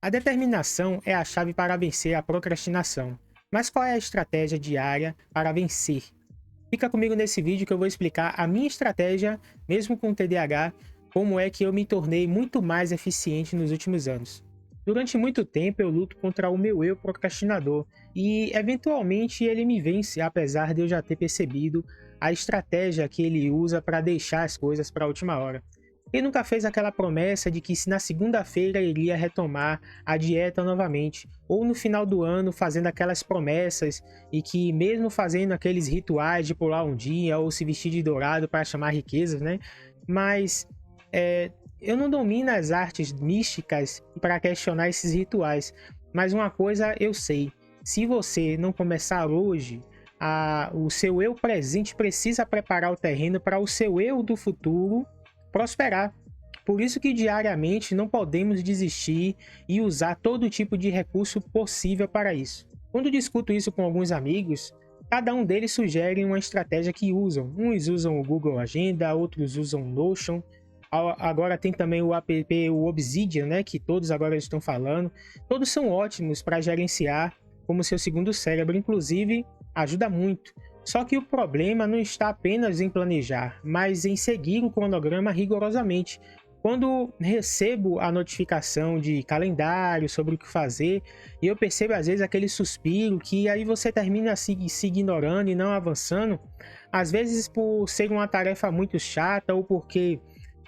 A determinação é a chave para vencer a procrastinação. Mas qual é a estratégia diária para vencer? Fica comigo nesse vídeo que eu vou explicar a minha estratégia, mesmo com TDAH, como é que eu me tornei muito mais eficiente nos últimos anos. Durante muito tempo eu luto contra o meu eu procrastinador e eventualmente ele me vence, apesar de eu já ter percebido a estratégia que ele usa para deixar as coisas para a última hora. Quem nunca fez aquela promessa de que se na segunda-feira iria retomar a dieta novamente, ou no final do ano fazendo aquelas promessas e que mesmo fazendo aqueles rituais de pular um dia ou se vestir de dourado para chamar riquezas, né? Mas eu não domino as artes místicas para questionar esses rituais, mas uma coisa eu sei, se você não começar hoje, o seu eu presente precisa preparar o terreno para o seu eu do futuro prosperar. Por isso que diariamente não podemos desistir e usar todo tipo de recurso possível para isso. Quando discuto isso com alguns amigos, cada um deles sugere uma estratégia que usam. Uns usam o Google Agenda, outros usam o Notion. Agora tem também o app, o Obsidian, né, que todos agora estão falando. Todos são ótimos para gerenciar como seu segundo cérebro, inclusive ajuda muito. Só que o problema não está apenas em planejar, mas em seguir o cronograma rigorosamente. Quando recebo a notificação de calendário sobre o que fazer, eu percebo às vezes aquele suspiro que aí você termina se ignorando e não avançando, às vezes por ser uma tarefa muito chata ou porque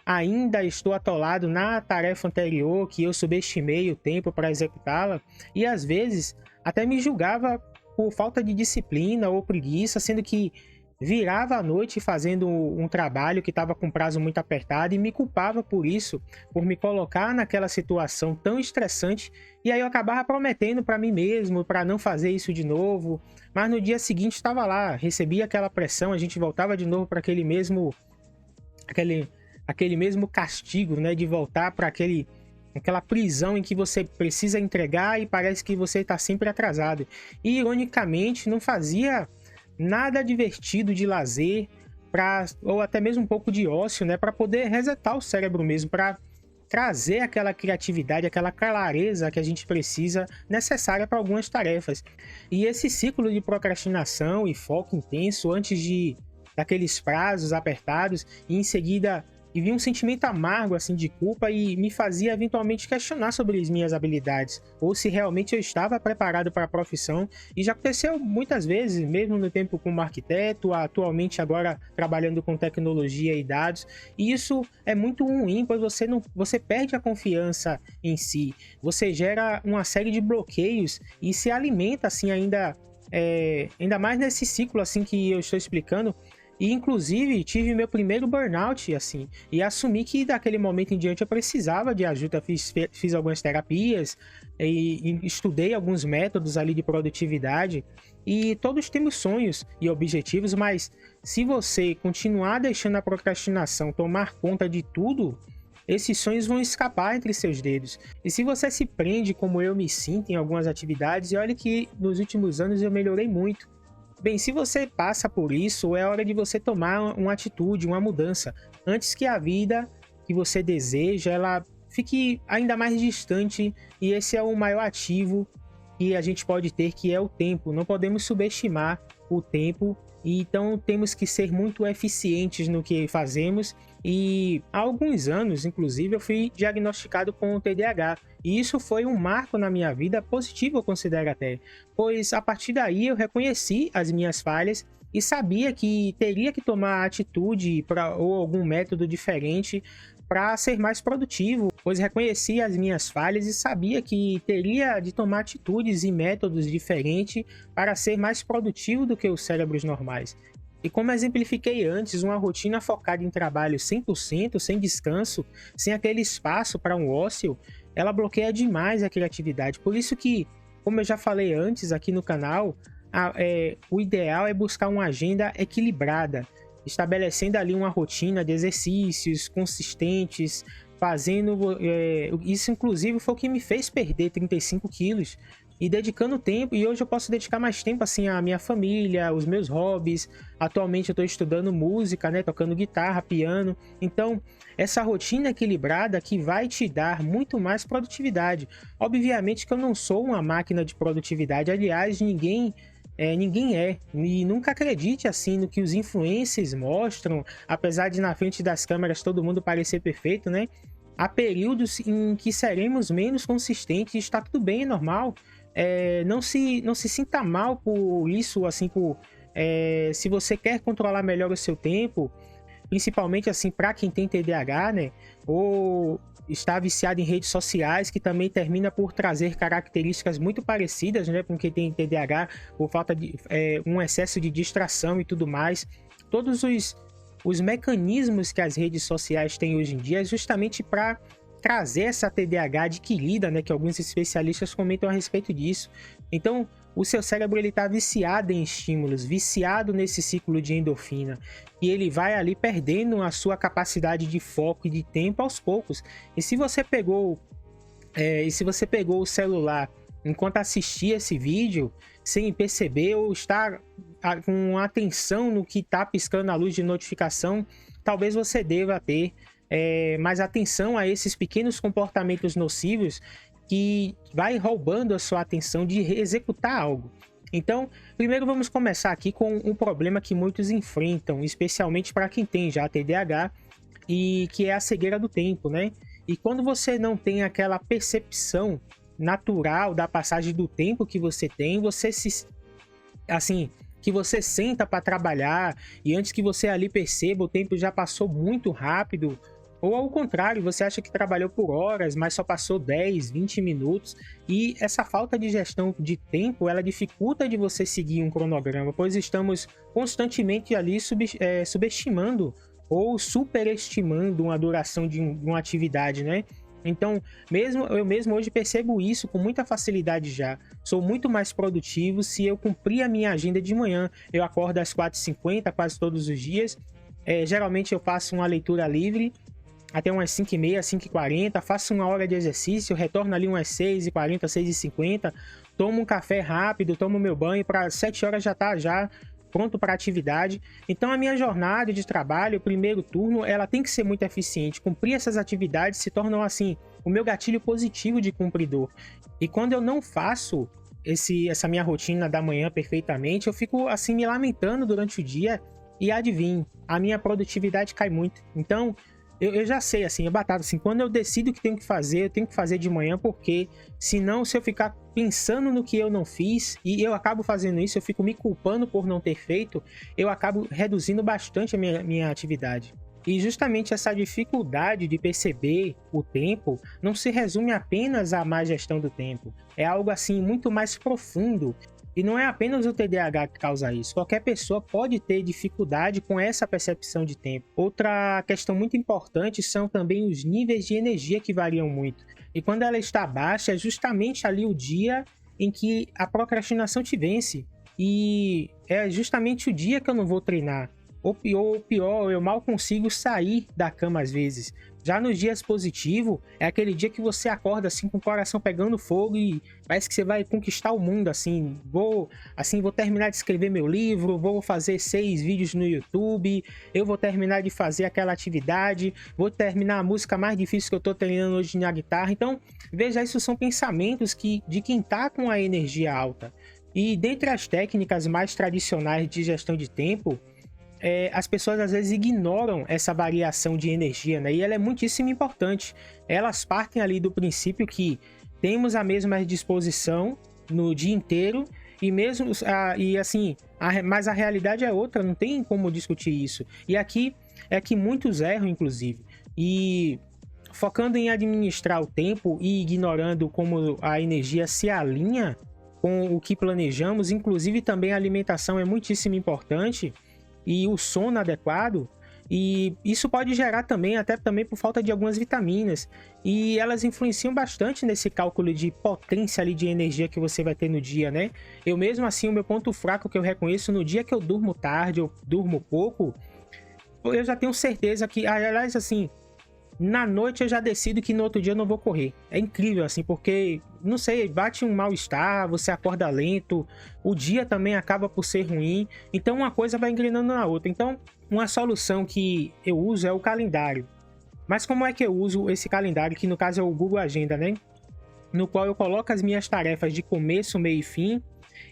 ainda estou atolado na tarefa anterior que eu subestimei o tempo para executá-la, e às vezes até me julgava por falta de disciplina ou preguiça, sendo que virava à noite fazendo um trabalho que estava com prazo muito apertado e me culpava por isso, por me colocar naquela situação tão estressante, e aí eu acabava prometendo para mim mesmo para não fazer isso de novo, mas no dia seguinte estava lá, recebia aquela pressão, a gente voltava de novo para aquele mesmo castigo, né, de voltar para aquela prisão em que você precisa entregar e parece que você está sempre atrasado. E, ironicamente, não fazia nada divertido de lazer, ou até mesmo um pouco de ócio, né, para poder resetar o cérebro mesmo, para trazer aquela criatividade, aquela clareza que a gente precisa, necessária para algumas tarefas. E esse ciclo de procrastinação e foco intenso antes daqueles prazos apertados, e em seguida e vi um sentimento amargo assim de culpa e me fazia eventualmente questionar sobre as minhas habilidades ou se realmente eu estava preparado para a profissão. E já aconteceu muitas vezes, mesmo no tempo como arquiteto, atualmente agora trabalhando com tecnologia e dados, e isso é muito ruim, pois você perde a confiança em si, você gera uma série de bloqueios e se alimenta assim ainda mais nesse ciclo assim que eu estou explicando. E inclusive tive meu primeiro burnout assim, e assumi que daquele momento em diante eu precisava de ajuda, fiz algumas terapias e estudei alguns métodos ali de produtividade, e todos temos sonhos e objetivos, mas se você continuar deixando a procrastinação tomar conta de tudo, esses sonhos vão escapar entre seus dedos. E se você se prende como eu me sinto em algumas atividades, e olha que nos últimos anos eu melhorei muito. Bem, se você passa por isso, é hora de você tomar uma atitude, uma mudança, antes que a vida que você deseja, ela fique ainda mais distante, e esse é o maior ativo que a gente pode ter, que é o tempo. Não podemos subestimar o tempo, e então temos que ser muito eficientes no que fazemos. E há alguns anos, inclusive, eu fui diagnosticado com TDAH, e isso foi um marco na minha vida, positivo eu considero até, pois a partir daí eu reconheci as minhas falhas e sabia que teria que tomar atitude ou algum método diferente para ser mais produtivo, pois reconheci as minhas falhas e sabia que teria de tomar atitudes e métodos diferentes para ser mais produtivo do que os cérebros normais. E como exemplifiquei antes, uma rotina focada em trabalho 100%, sem descanso, sem aquele espaço para um ócio, ela bloqueia demais a criatividade. Por isso que, como eu já falei antes aqui no canal, o ideal é buscar uma agenda equilibrada, estabelecendo ali uma rotina de exercícios consistentes, fazendo... isso inclusive foi o que me fez perder 35 quilos, e dedicando tempo, e hoje eu posso dedicar mais tempo assim à minha família, os meus hobbies. Atualmente eu estou estudando música, né, tocando guitarra, piano. Então, essa rotina equilibrada que vai te dar muito mais produtividade. Obviamente que eu não sou uma máquina de produtividade, aliás, ninguém é. E nunca acredite assim no que os influencers mostram, apesar de na frente das câmeras todo mundo parecer perfeito, né? Há períodos em que seremos menos consistentes, está tudo bem, é normal. Não se sinta mal por isso, assim, se você quer controlar melhor o seu tempo, principalmente assim para quem tem TDAH, né? Ou está viciado em redes sociais, que também termina por trazer características muito parecidas, né, com quem tem TDAH, por falta de um excesso de distração e tudo mais. Todos os mecanismos que as redes sociais têm hoje em dia é justamente para trazer essa TDAH adquirida, né, que alguns especialistas comentam a respeito disso. Então, o seu cérebro ele está viciado em estímulos, viciado nesse ciclo de endorfina, e ele vai ali perdendo a sua capacidade de foco e de tempo aos poucos. E se você pegou o celular enquanto assistia esse vídeo, sem perceber, ou está com atenção no que está piscando a luz de notificação, talvez você deva ter mais atenção a esses pequenos comportamentos nocivos que vai roubando a sua atenção de executar algo. Então, primeiro vamos começar aqui com um problema que muitos enfrentam, especialmente para quem tem já TDAH, e que é a cegueira do tempo, né? E quando você não tem aquela percepção natural da passagem do tempo que você tem, que você senta para trabalhar e antes que você ali perceba, o tempo já passou muito rápido. Ou ao contrário, você acha que trabalhou por horas, mas só passou 10, 20 minutos. E essa falta de gestão de tempo, ela dificulta de você seguir um cronograma, pois estamos constantemente ali subestimando ou superestimando uma duração de uma atividade, né? Então, eu mesmo hoje percebo isso com muita facilidade já. Sou muito mais produtivo se eu cumprir a minha agenda de manhã. Eu acordo às 4h50 quase todos os dias. Geralmente eu faço uma leitura livre até umas 5h30, 5h40, faço uma hora de exercício, retorno ali umas 6h40, 6h50, tomo um café rápido, tomo meu banho, para 7 horas já tá pronto para atividade. Então a minha jornada de trabalho, o primeiro turno, ela tem que ser muito eficiente. Cumprir essas atividades se tornam assim o meu gatilho positivo de cumpridor. E quando eu não faço essa minha rotina da manhã perfeitamente, eu fico assim me lamentando durante o dia e adivinhe, a minha produtividade cai muito. Então eu já sei, assim, é batata, assim, quando eu decido que tenho que fazer, eu tenho que fazer de manhã, porque senão, se eu ficar pensando no que eu não fiz, e eu acabo fazendo isso, eu fico me culpando por não ter feito, eu acabo reduzindo bastante a minha atividade. E justamente essa dificuldade de perceber o tempo não se resume apenas à má gestão do tempo, é algo, assim, muito mais profundo. E não é apenas o TDAH que causa isso. Qualquer pessoa pode ter dificuldade com essa percepção de tempo. Outra questão muito importante são também os níveis de energia que variam muito. E quando ela está baixa, é justamente ali o dia em que a procrastinação te vence. E é justamente o dia que eu não vou treinar. Ou pior, eu mal consigo sair da cama às vezes. Já nos dias positivos, é aquele dia que você acorda assim com o coração pegando fogo e parece que você vai conquistar o mundo, assim. Vou terminar de escrever meu livro, vou fazer 6 vídeos no YouTube, eu vou terminar de fazer aquela atividade, vou terminar a música mais difícil que eu tô treinando hoje na guitarra. Então, veja, isso são pensamentos de quem tá com a energia alta. E dentre as técnicas mais tradicionais de gestão de tempo, as pessoas às vezes ignoram essa variação de energia, né? E ela é muitíssimo importante. Elas partem ali do princípio que temos a mesma disposição no dia inteiro mas a realidade é outra, não tem como discutir isso. E aqui é que muitos erram, inclusive. E focando em administrar o tempo e ignorando como a energia se alinha com o que planejamos, inclusive também a alimentação é muitíssimo importante, e o sono adequado, e isso pode gerar também, até também por falta de algumas vitaminas, e elas influenciam bastante nesse cálculo de potência ali de energia que você vai ter no dia, né? Eu mesmo assim, o meu ponto fraco que eu reconheço no dia que eu durmo tarde, eu durmo pouco, eu já tenho certeza que, aliás, assim, na noite eu já decido que no outro dia eu não vou correr. É incrível, assim, porque, não sei, bate um mal-estar, você acorda lento, o dia também acaba por ser ruim, então uma coisa vai engrenando na outra. Então, uma solução que eu uso é o calendário. Mas como é que eu uso esse calendário, que no caso é o Google Agenda, né? No qual eu coloco as minhas tarefas de começo, meio e fim,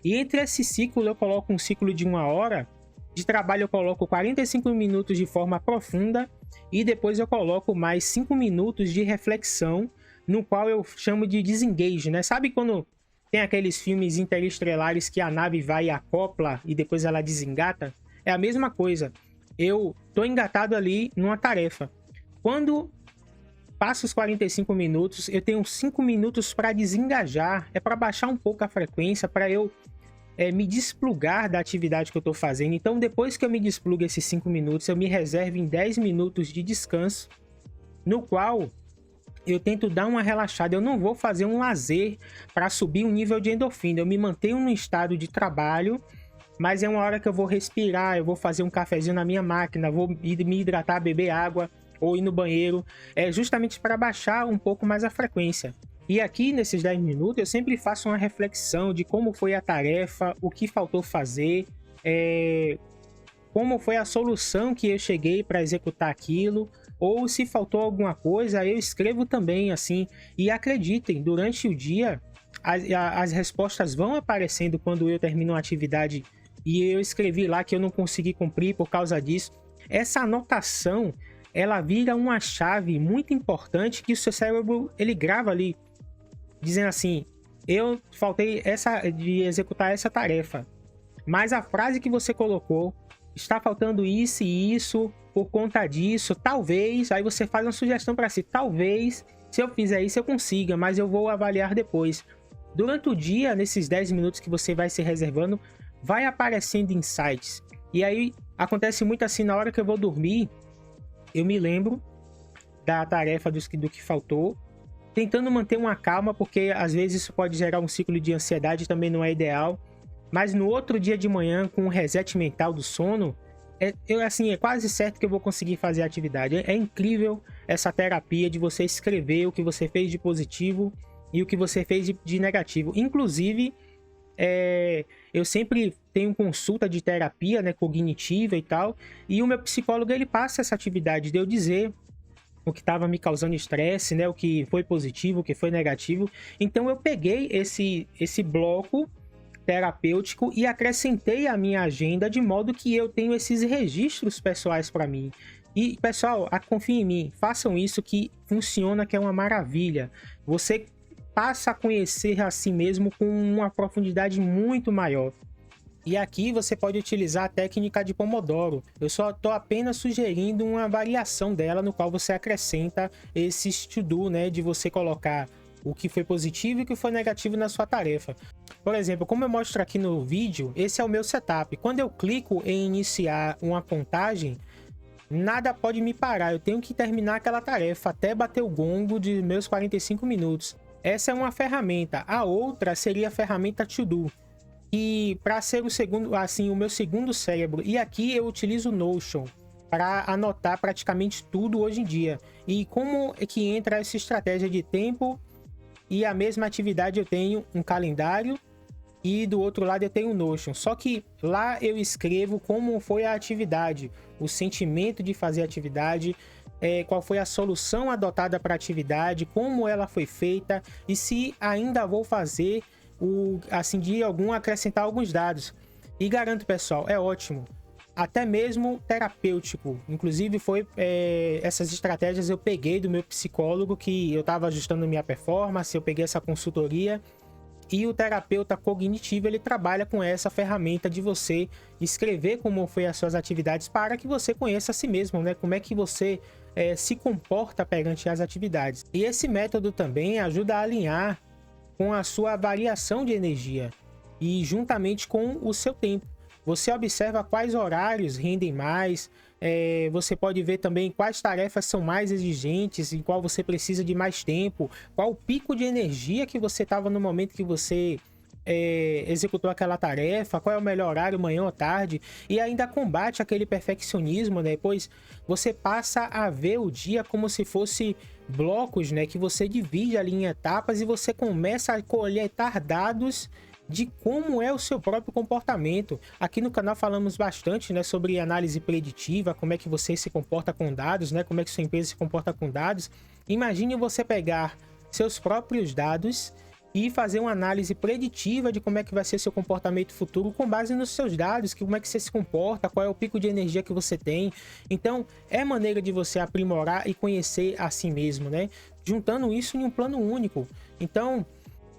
e entre esse ciclo eu coloco um ciclo de 1 hora, de trabalho eu coloco 45 minutos de forma profunda, e depois eu coloco mais 5 minutos de reflexão, no qual eu chamo de disengage, né? Sabe quando tem aqueles filmes interestelares que a nave vai e acopla e depois ela desengata? É a mesma coisa. Eu tô engatado ali numa tarefa. Quando passa os 45 minutos, eu tenho 5 minutos para desengajar, é para baixar um pouco a frequência, para eu me desplugar da atividade que eu estou fazendo. Então, depois que eu me desplugo esses 5 minutos, eu me reservo em 10 minutos de descanso, no qual eu tento dar uma relaxada. Eu não vou fazer um lazer para subir o nível de endorfina. Eu me mantenho no estado de trabalho, mas é uma hora que eu vou respirar, eu vou fazer um cafezinho na minha máquina, vou me hidratar, beber água ou ir no banheiro, justamente para baixar um pouco mais a frequência. E aqui, nesses 10 minutos, eu sempre faço uma reflexão de como foi a tarefa, o que faltou fazer, como foi a solução que eu cheguei para executar aquilo, ou se faltou alguma coisa, eu escrevo também, assim. E acreditem, durante o dia, as respostas vão aparecendo quando eu termino uma atividade e eu escrevi lá que eu não consegui cumprir por causa disso. Essa anotação, ela vira uma chave muito importante que o seu cérebro, ele grava ali, dizendo assim: eu faltei de executar essa tarefa, mas a frase que você colocou, está faltando isso e isso, por conta disso, talvez, aí você faz uma sugestão para si, talvez, se eu fizer isso eu consiga, mas eu vou avaliar depois. Durante o dia, nesses 10 minutos que você vai se reservando, vai aparecendo insights, e aí acontece muito assim, na hora que eu vou dormir, eu me lembro da tarefa do que faltou, tentando manter uma calma, porque às vezes isso pode gerar um ciclo de ansiedade, também não é ideal. Mas no outro dia de manhã, com o reset mental do sono, é quase certo que eu vou conseguir fazer a atividade. É incrível essa terapia de você escrever o que você fez de positivo e o que você fez de negativo. Inclusive, eu sempre tenho consulta de terapia, né, cognitiva e tal, e o meu psicólogo, ele passa essa atividade de eu dizer o que estava me causando estresse, né, o que foi positivo, o que foi negativo. Então eu peguei esse bloco terapêutico e acrescentei à minha agenda, de modo que eu tenho esses registros pessoais para mim. E pessoal, confiem em mim, façam isso que funciona, que é uma maravilha. Você passa a conhecer a si mesmo com uma profundidade muito maior. E aqui você pode utilizar a técnica de Pomodoro. Eu só estou apenas sugerindo uma variação dela, no qual você acrescenta esse to-do, né, de você colocar o que foi positivo e o que foi negativo na sua tarefa. Por exemplo, como eu mostro aqui no vídeo, esse é o meu setup. Quando eu clico em iniciar uma contagem, nada pode me parar. Eu tenho que terminar aquela tarefa até bater o gongo de meus 45 minutos. Essa é uma ferramenta. A outra seria a ferramenta To-Do, e para ser o meu segundo cérebro. E aqui eu utilizo o Notion para anotar praticamente tudo hoje em dia. E como é que entra essa estratégia de tempo e a mesma atividade? Eu tenho um calendário e do outro lado eu tenho o Notion. Só que lá eu escrevo como foi a atividade, o sentimento de fazer a atividade, qual foi a solução adotada para a atividade, como ela foi feita e se ainda vou fazer de acrescentar alguns dados. E garanto, pessoal, é ótimo, até mesmo terapêutico. Inclusive essas estratégias eu peguei do meu psicólogo, que eu estava ajustando minha performance, eu peguei essa consultoria, e o terapeuta cognitivo, ele trabalha com essa ferramenta de você escrever como foi as suas atividades, para que você conheça a si mesmo, né? Como é que você se comporta perante as atividades. E esse método também ajuda a alinhar com a sua variação de energia e juntamente com o seu tempo. Você observa quais horários rendem mais, você pode ver também quais tarefas são mais exigentes, em qual você precisa de mais tempo, qual o pico de energia que você estava no momento que você executou aquela tarefa, qual é o melhor horário, manhã ou tarde, e ainda combate aquele perfeccionismo, né? Pois você passa a ver o dia como se fosse blocos, né? Que você divide ali em etapas e você começa a coletar dados de como é o seu próprio comportamento. Aqui no canal falamos bastante, né, sobre análise preditiva, como é que você se comporta com dados, né, como é que sua empresa se comporta com dados. Imagine você pegar seus próprios dados e fazer uma análise preditiva de como é que vai ser seu comportamento futuro com base nos seus dados, como é que você se comporta, qual é o pico de energia que você tem. Então, é maneira de você aprimorar e conhecer a si mesmo, né? Juntando isso em um plano único. Então,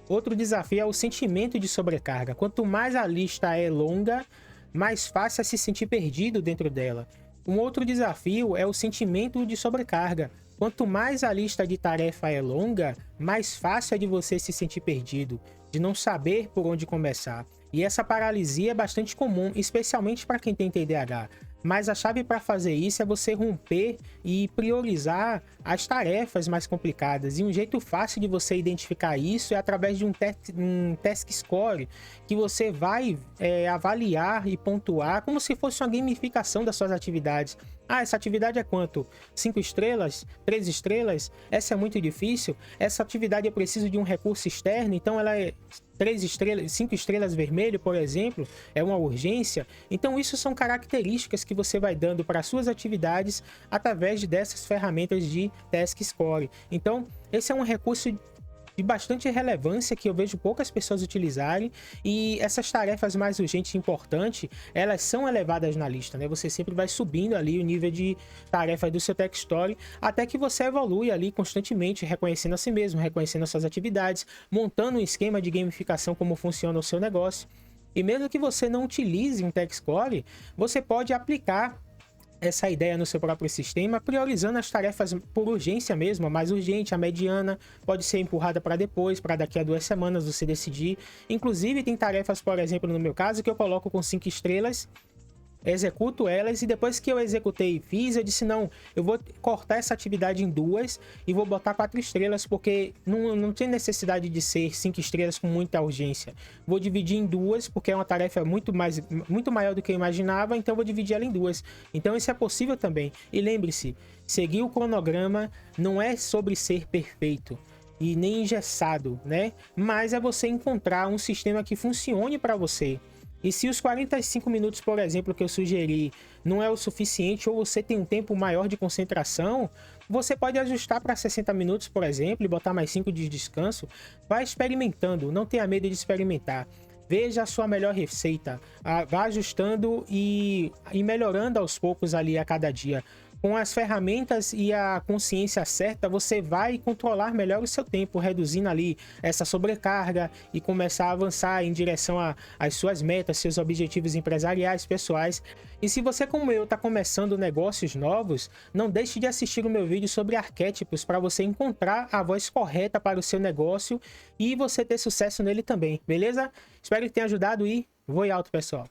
outro desafio é o sentimento de sobrecarga. Quanto mais a lista é longa, mais fácil é se sentir perdido dentro dela. Um outro desafio é o sentimento de sobrecarga. Quanto mais a lista de tarefa é longa, mais fácil é de você se sentir perdido, de não saber por onde começar. E essa paralisia é bastante comum, especialmente para quem tem TDAH. Mas a chave para fazer isso é você romper e priorizar as tarefas mais complicadas. E um jeito fácil de você identificar isso é através de um task score, que você vai avaliar e pontuar como se fosse uma gamificação das suas atividades. Ah, essa atividade é quanto? 5 estrelas? 3 estrelas? Essa é muito difícil? Essa atividade eu preciso de um recurso externo, então ela é 3 estrelas, 5 estrelas vermelho, por exemplo, é uma urgência. Então isso são características que você vai dando para suas atividades através dessas ferramentas de task score. Então esse é um recurso de bastante relevância que eu vejo poucas pessoas utilizarem, e essas tarefas mais urgentes e importantes, elas são elevadas na lista, né? Você sempre vai subindo ali o nível de tarefa do seu task score, até que você evolui ali constantemente, reconhecendo a si mesmo, reconhecendo as suas atividades, montando um esquema de gamificação como funciona o seu negócio. E mesmo que você não utilize um task score, você pode aplicar essa ideia no seu próprio sistema, priorizando as tarefas por urgência mesmo. A mais urgente, a mediana, pode ser empurrada para depois, para daqui a 2 semanas você decidir. Inclusive tem tarefas, por exemplo, no meu caso, que eu coloco com 5 estrelas, executo elas, e depois que eu executei e fiz, eu disse, não, eu vou cortar essa atividade em 2 e vou botar 4 estrelas, porque não tem necessidade de ser 5 estrelas com muita urgência. Vou dividir em 2, porque é uma tarefa muito maior do que eu imaginava, então vou dividir ela em 2. Então isso é possível também. E lembre-se, seguir o cronograma não é sobre ser perfeito e nem engessado, né? Mas é você encontrar um sistema que funcione para você. E se os 45 minutos, por exemplo, que eu sugeri não é o suficiente, ou você tem um tempo maior de concentração, você pode ajustar para 60 minutos, por exemplo, e botar mais 5 de descanso. Vai experimentando, não tenha medo de experimentar. Veja a sua melhor receita, vá ajustando e melhorando aos poucos ali a cada dia. Com as ferramentas e a consciência certa, você vai controlar melhor o seu tempo, reduzindo ali essa sobrecarga e começar a avançar em direção às suas metas, seus objetivos empresariais, pessoais. E se você, como eu, está começando negócios novos, não deixe de assistir o meu vídeo sobre arquétipos para você encontrar a voz correta para o seu negócio e você ter sucesso nele também, beleza? Espero que tenha ajudado e voe alto, pessoal!